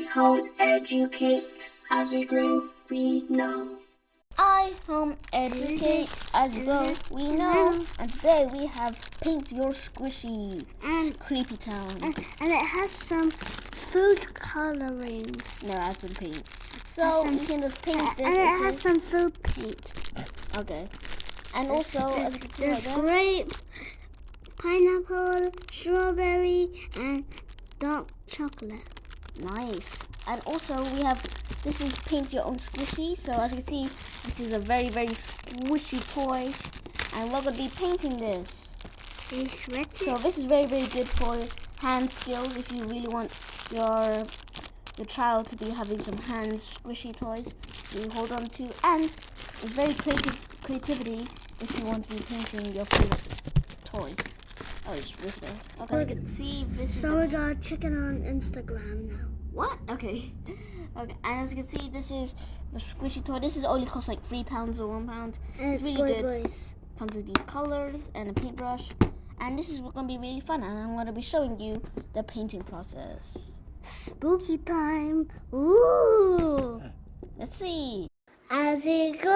home educate. As we grow, we know. I home educate. As we grow, we know. And today we have Paint Your Squishy And Creepy Town. and it has some food coloring. No, it has some paints. So we can just paint this. And it has some food paint. Okay. And also, as you can see right There's there, grape, pineapple, strawberry, and dark chocolate. nice. And also we have, this is Paint Your Own Squishy. So as you can see, this is a very, very squishy toy. And we're going to be painting this. They stretch So it. this is very, very good for hand skills if you really want your child to be having some hand squishy toys to hold on to. And it's very creativity if you want to be painting your favorite toy. Oh, it's right there. Okay, as you can see, this is So we got a chicken on Instagram now. what? Okay. Okay, and as you can see, this is the squishy toy. This is only cost like £3 or £1. And it's really Boy good. Boys. Comes with these colors and a paintbrush. And this is going to be really fun. And I'm going to be showing you the painting process. Spooky time. Ooh. Let's see. As we go.